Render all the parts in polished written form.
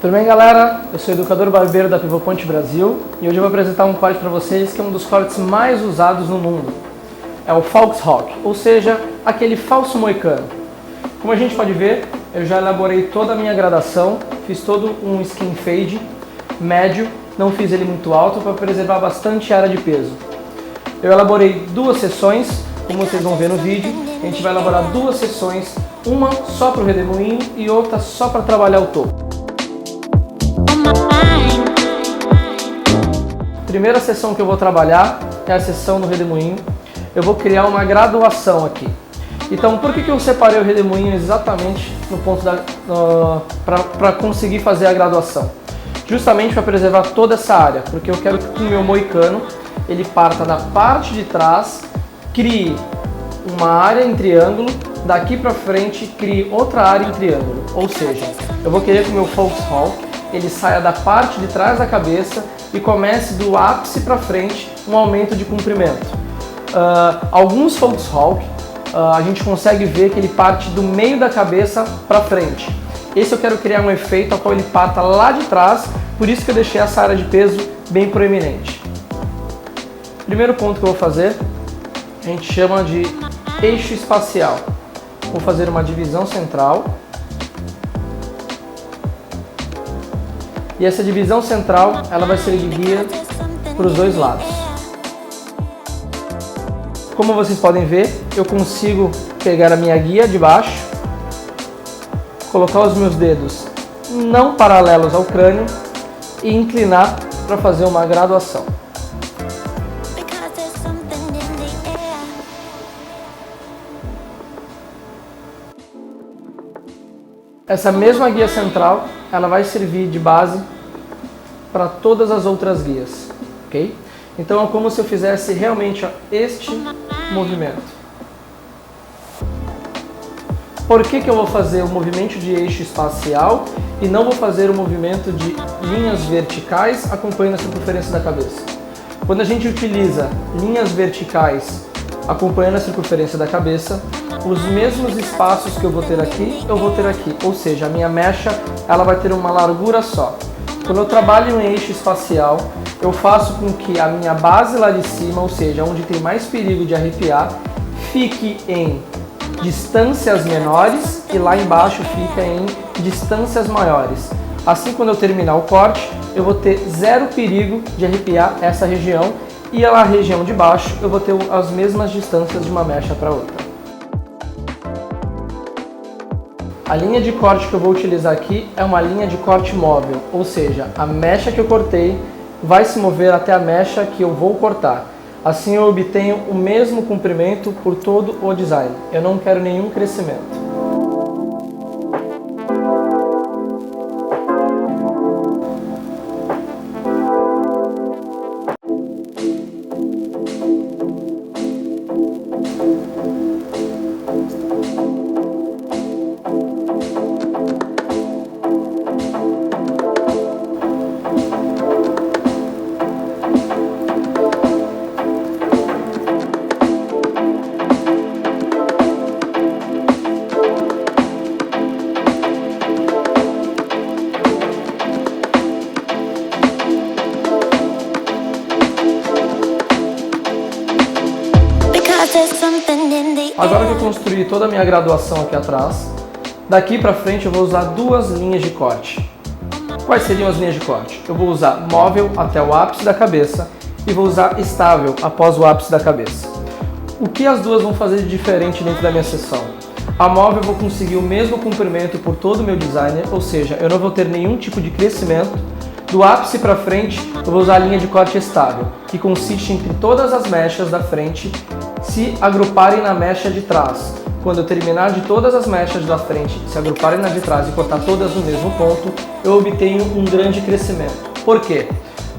Tudo bem, galera? Eu sou o educador barbeiro da Pivô Point Brasil e hoje eu vou apresentar um corte para vocês que é um dos cortes mais usados no mundo. É o Foxhawk, ou seja, aquele falso moicano. Como a gente pode ver, eu já elaborei toda a minha gradação, fiz todo um skin fade médio, não fiz ele muito alto para preservar bastante área de peso. Eu elaborei duas sessões, como vocês vão ver no vídeo, a gente vai elaborar duas sessões, uma só para o redemoinho e outra só para trabalhar o topo. A primeira sessão que eu vou trabalhar é a sessão do redemoinho. Eu vou criar uma graduação aqui. Então, por que eu separei o redemoinho exatamente no ponto para conseguir fazer a graduação? Justamente para preservar toda essa área, porque eu quero que o meu moicano ele parta da parte de trás, crie uma área em triângulo, daqui para frente crie outra área em triângulo. Ou seja, eu vou querer que o meu Foxhawk ele saia da parte de trás da cabeça e comece do ápice para frente um aumento de comprimento. Alguns Foxhawk a gente consegue ver que ele parte do meio da cabeça para frente. Esse eu quero criar um efeito ao qual ele parta lá de trás, por isso que eu deixei essa área de peso bem proeminente. Primeiro ponto que eu vou fazer, a gente chama de eixo espacial. Vou fazer uma divisão central. E essa divisão central, ela vai ser de guia para os dois lados. Como vocês podem ver, eu consigo pegar a minha guia de baixo, colocar os meus dedos não paralelos ao crânio e inclinar para fazer uma graduação. Essa mesma guia central, ela vai servir de base para todas as outras guias, ok? Então é como se eu fizesse realmente este movimento. Por que eu vou fazer o movimento de eixo espacial e não vou fazer o movimento de linhas verticais acompanhando a circunferência da cabeça? Quando a gente utiliza linhas verticais acompanhando a circunferência da cabeça, os mesmos espaços que eu vou ter aqui, ou seja, a minha mecha ela vai ter uma largura só. Quando eu trabalho em eixo espacial, eu faço com que a minha base lá de cima, ou seja, onde tem mais perigo de arrepiar, fique em distâncias menores e lá embaixo fica em distâncias maiores. Assim, quando eu terminar o corte, eu vou ter zero perigo de arrepiar essa região e a região de baixo eu vou ter as mesmas distâncias de uma mecha para outra. A linha de corte que eu vou utilizar aqui é uma linha de corte móvel, ou seja, a mecha que eu cortei vai se mover até a mecha que eu vou cortar. Assim eu obtenho o mesmo comprimento por todo o design. Eu não quero nenhum crescimento. Agora que eu construí toda a minha graduação aqui atrás, daqui para frente eu vou usar duas linhas de corte. Quais seriam as linhas de corte? Eu vou usar móvel até o ápice da cabeça e vou usar estável após o ápice da cabeça. O que as duas vão fazer de diferente dentro da minha sessão? A móvel eu vou conseguir o mesmo comprimento por todo o meu designer, ou seja, eu não vou ter nenhum tipo de crescimento. Do ápice para frente, eu vou usar a linha de corte estável, que consiste entre todas as mechas da frente se agruparem na mecha de trás. Quando eu terminar de todas as mechas da frente se agruparem na de trás e cortar todas no mesmo ponto, eu obtenho um grande crescimento. Por quê?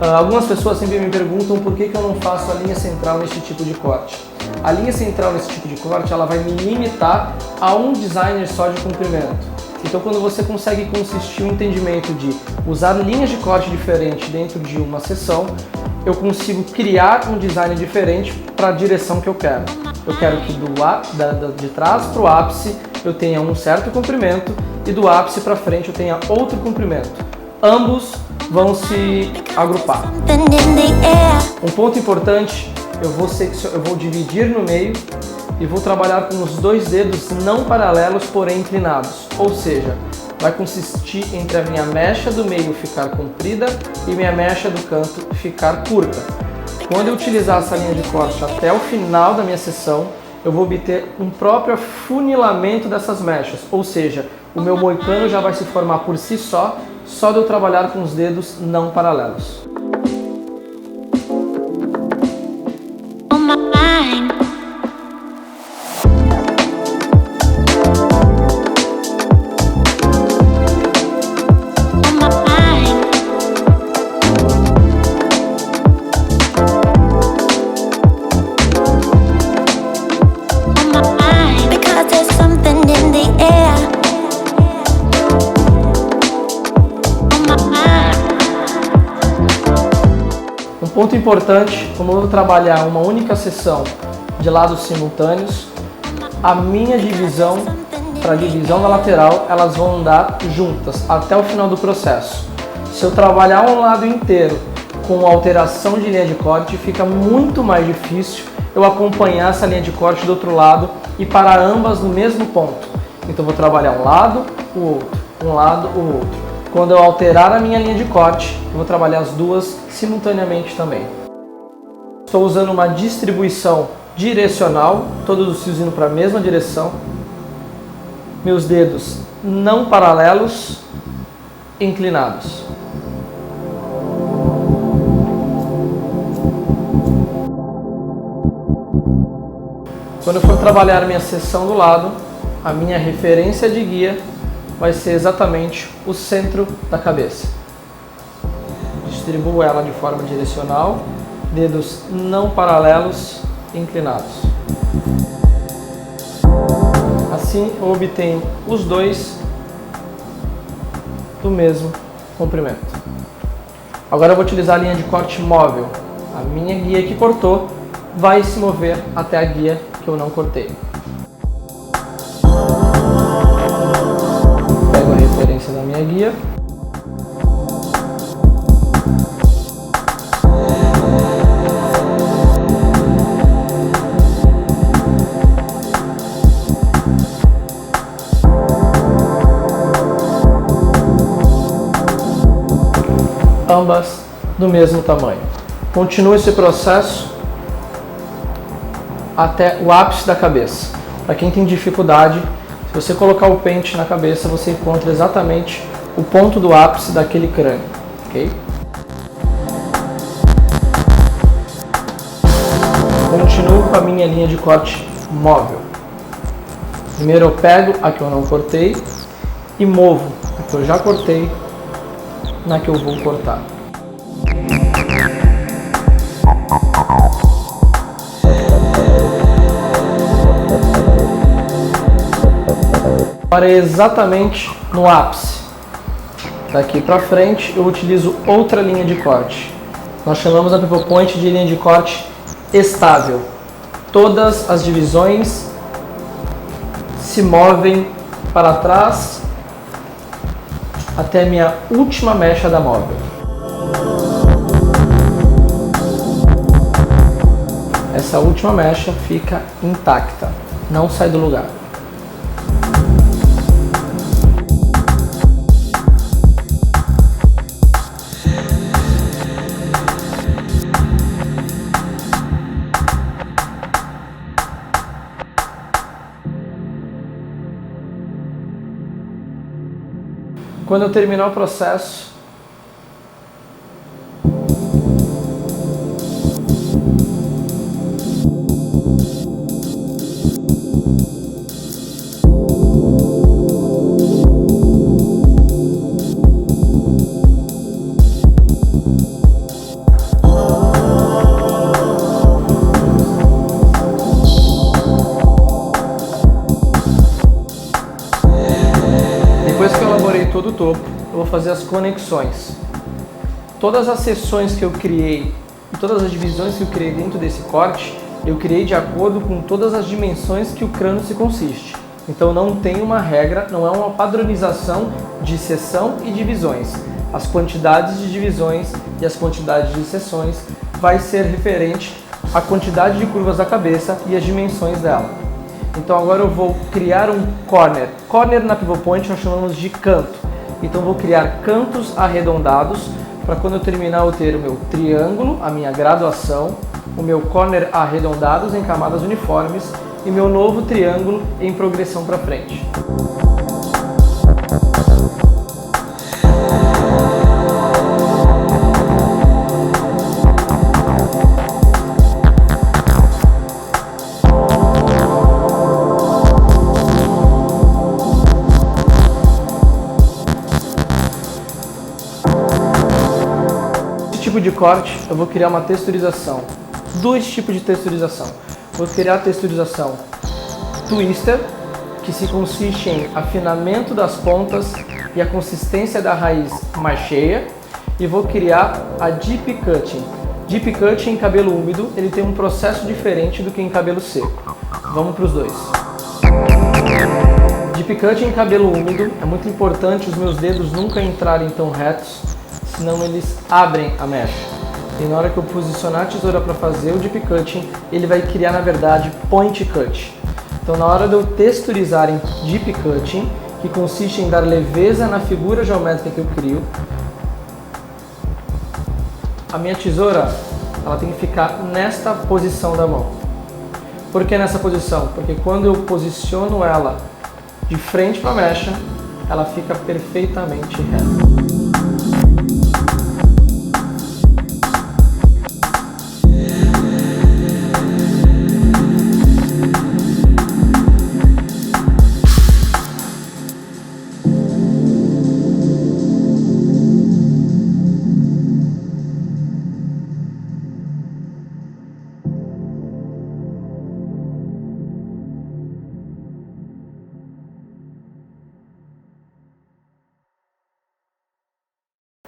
Algumas pessoas sempre me perguntam por que eu não faço a linha central nesse tipo de corte. A linha central nesse tipo de corte ela vai me limitar a um designer só de comprimento. Então, quando você consegue consistir o entendimento de usar linhas de corte diferentes dentro de uma sessão, eu consigo criar um design diferente para a direção que eu quero. Eu quero que de trás para o ápice eu tenha um certo comprimento e do ápice para frente eu tenha outro comprimento. ambos vão se agrupar. Um ponto importante, eu vou dividir no meio e vou trabalhar com os dois dedos não paralelos, porém inclinados. Ou seja, vai consistir entre a minha mecha do meio ficar comprida e minha mecha do canto ficar curta. Quando eu utilizar essa linha de corte até o final da minha sessão, eu vou obter um próprio afunilamento dessas mechas, ou seja, o meu moicano já vai se formar por si só de eu trabalhar com os dedos não paralelos. Um ponto importante, como eu vou trabalhar uma única sessão de lados simultâneos, a minha divisão para a divisão da lateral, elas vão andar juntas até o final do processo. Se eu trabalhar um lado inteiro com alteração de linha de corte, fica muito mais difícil eu acompanhar essa linha de corte do outro lado e parar ambas no mesmo ponto. Então eu vou trabalhar um lado, o outro, um lado, o outro. Quando eu alterar a minha linha de corte, eu vou trabalhar as duas simultaneamente também. Estou usando uma distribuição direcional, todos os fios indo para a mesma direção. Meus dedos não paralelos, inclinados. Quando eu for trabalhar a minha seção do lado, a minha referência de guia vai ser exatamente o centro da cabeça. Distribuo ela de forma direcional, dedos não paralelos, inclinados. Assim eu obtenho os dois do mesmo comprimento. Agora eu vou utilizar a linha de corte móvel. A minha guia que cortou vai se mover até a guia que eu não cortei. Pego a referência da minha guia. Ambas do mesmo tamanho. Continuo esse processo até o ápice da cabeça. Para quem tem dificuldade, se você colocar o pente na cabeça, você encontra exatamente o ponto do ápice daquele crânio, ok? Continuo com a minha linha de corte móvel. Primeiro eu pego a que eu não cortei e movo a que eu já cortei na que eu vou cortar. Parei exatamente no ápice. Daqui para frente eu utilizo outra linha de corte. Nós chamamos a pivot point de linha de corte estável. Todas as divisões se movem para trás até a minha última mecha da móvel. Essa última mecha fica intacta, não sai do lugar. Quando eu terminar o processo, todo o topo, eu vou fazer as conexões. Todas as seções que eu criei e todas as divisões que eu criei dentro desse corte, eu criei de acordo com todas as dimensões que o crânio se consiste. Então não tem uma regra, não é uma padronização de seção e divisões. As quantidades de divisões e as quantidades de seções vai ser referente à quantidade de curvas da cabeça e as dimensões dela. Então agora eu vou criar um corner. Corner na Pivot Point nós chamamos de canto. Então eu vou criar cantos arredondados para quando eu terminar eu ter o meu triângulo, a minha graduação, o meu corner arredondados em camadas uniformes e meu novo triângulo em progressão para frente. Tipo de corte, eu vou criar uma texturização. Dois tipos de texturização. Vou criar a texturização Twister, que se consiste em afinamento das pontas e a consistência da raiz mais cheia. E vou criar a Deep Cutting. Deep Cutting em cabelo úmido, ele tem um processo diferente do que em cabelo seco. Vamos para os dois. Deep Cutting em cabelo úmido, é muito importante os meus dedos nunca entrarem tão retos, senão eles abrem a mecha. E na hora que eu posicionar a tesoura para fazer o Deep Cutting, ele vai criar, na verdade, Point Cut. Então na hora de eu texturizar em Deep Cutting, que consiste em dar leveza na figura geométrica que eu crio, a minha tesoura ela tem que ficar nesta posição da mão. Por que nessa posição? Porque quando eu posiciono ela de frente para a mecha, ela fica perfeitamente reta.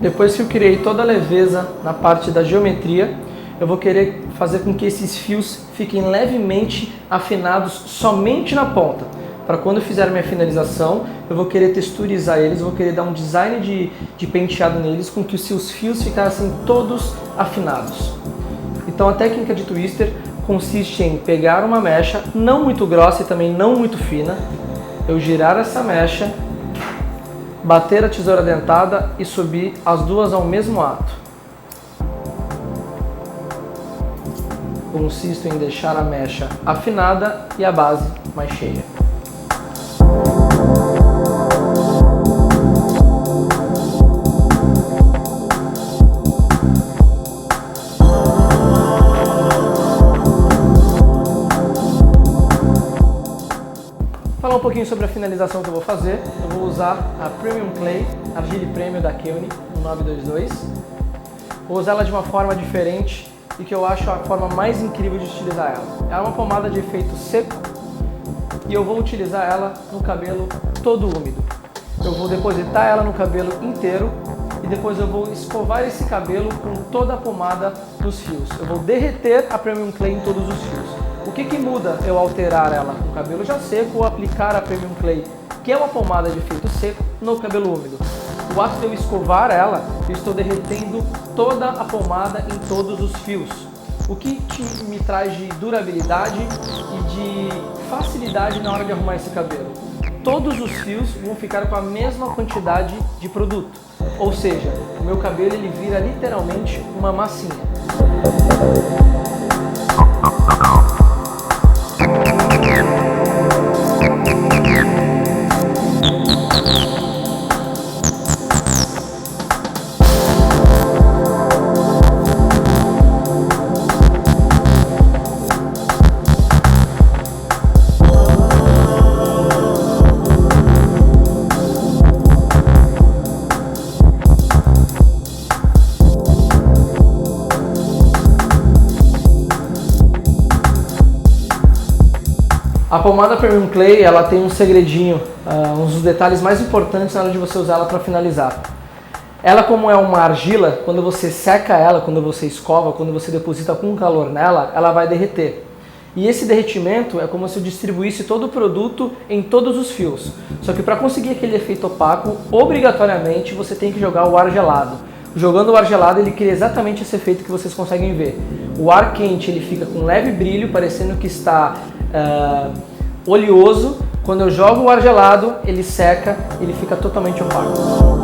Depois que eu criei toda a leveza na parte da geometria, eu vou querer fazer com que esses fios fiquem levemente afinados somente na ponta. Para quando eu fizer a minha finalização, eu vou querer texturizar eles, vou querer dar um design de penteado neles com que os seus fios ficassem todos afinados. Então a técnica de twister consiste em pegar uma mecha não muito grossa e também não muito fina, eu girar essa mecha, bater a tesoura dentada e subir as duas ao mesmo ato. Consisto em deixar a mecha afinada e a base mais cheia. Falar um pouquinho sobre a finalização que eu vou fazer. Eu vou usar a Premium Clay, Argile Premium da Keune, no 922. Vou usar ela de uma forma diferente e que eu acho a forma mais incrível de utilizar ela. Ela é uma pomada de efeito seco e eu vou utilizar ela no cabelo todo úmido. Eu vou depositar ela no cabelo inteiro e depois eu vou escovar esse cabelo com toda a pomada nos fios. Eu vou derreter a Premium Clay em todos os fios. O que muda eu alterar ela com o cabelo já seco ou aplicar a Premium Clay, que é uma pomada de efeito seco, no cabelo úmido? O ato de eu escovar ela, eu estou derretendo toda a pomada em todos os fios. O que me traz de durabilidade e de facilidade na hora de arrumar esse cabelo? Todos os fios vão ficar com a mesma quantidade de produto. Ou seja, o meu cabelo ele vira literalmente uma massinha. A pomada Premium Clay, ela tem um segredinho, uns dos detalhes mais importantes na hora de você usar ela para finalizar. Ela, como é uma argila, quando você seca ela, quando você escova, quando você deposita com calor nela, ela vai derreter. E esse derretimento é como se eu distribuísse todo o produto em todos os fios. Só que para conseguir aquele efeito opaco, obrigatoriamente você tem que jogar o ar gelado. Jogando o ar gelado, ele cria exatamente esse efeito que vocês conseguem ver. O ar quente ele fica com leve brilho, parecendo que está oleoso. Quando eu jogo o ar gelado, ele seca, ele fica totalmente opaco.